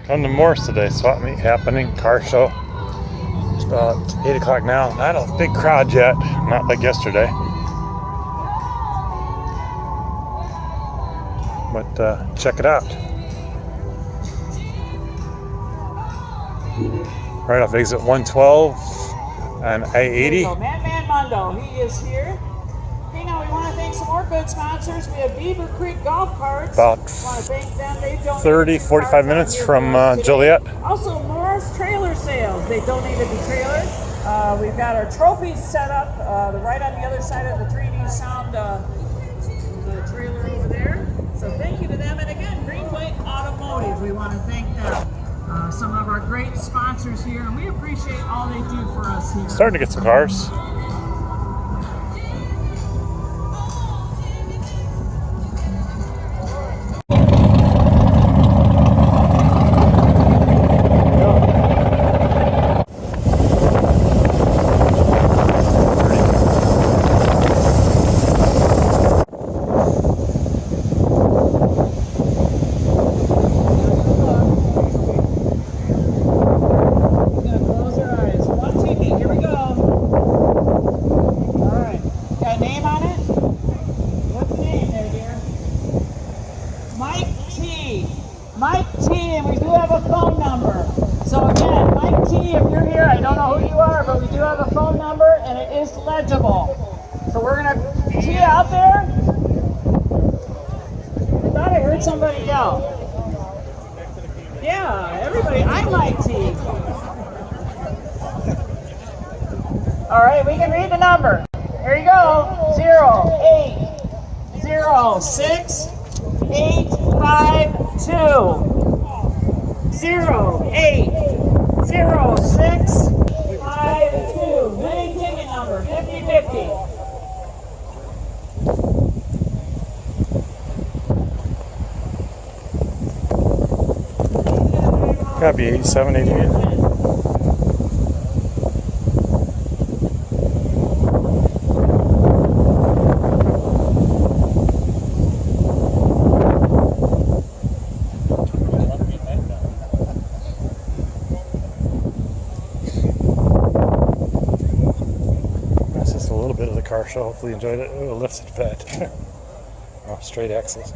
Come to Morris today. Swap meet happening. Car show. It's about 8 o'clock now. Not a big crowd yet. Not like yesterday. But check it out. Right off exit 112 and I-80. So Man Mundo, he is here. Okay, now we want to thank some more good sponsors. We have Beaver Creek Golf Carts. About want to thank them. They 30-45 minutes from Joliet. Also, Morris Trailer Sales. They donated the trailer. We've got our trophies set up right on the other side of the 3D sound the trailer over there. So thank you to them. And again, Greenway Automotive. We want to thank them. Some of our great sponsors here, and we appreciate all they do for us here. Starting to get some cars. Mike T, and we do have a phone number. So again, Mike T, if you're here, I don't know who you are, but we do have a phone number, and it is legible. So we're going to T out there. I thought I heard somebody yell. Yeah, everybody, I'm Mike T. All right, we can read the number. Here you go, 0806 852 080652. Winning ticket number 5050. Gotta be 87, 88. A little bit of the car show. Hopefully you enjoyed it. Oh, lifted bed. Oh, straight axles.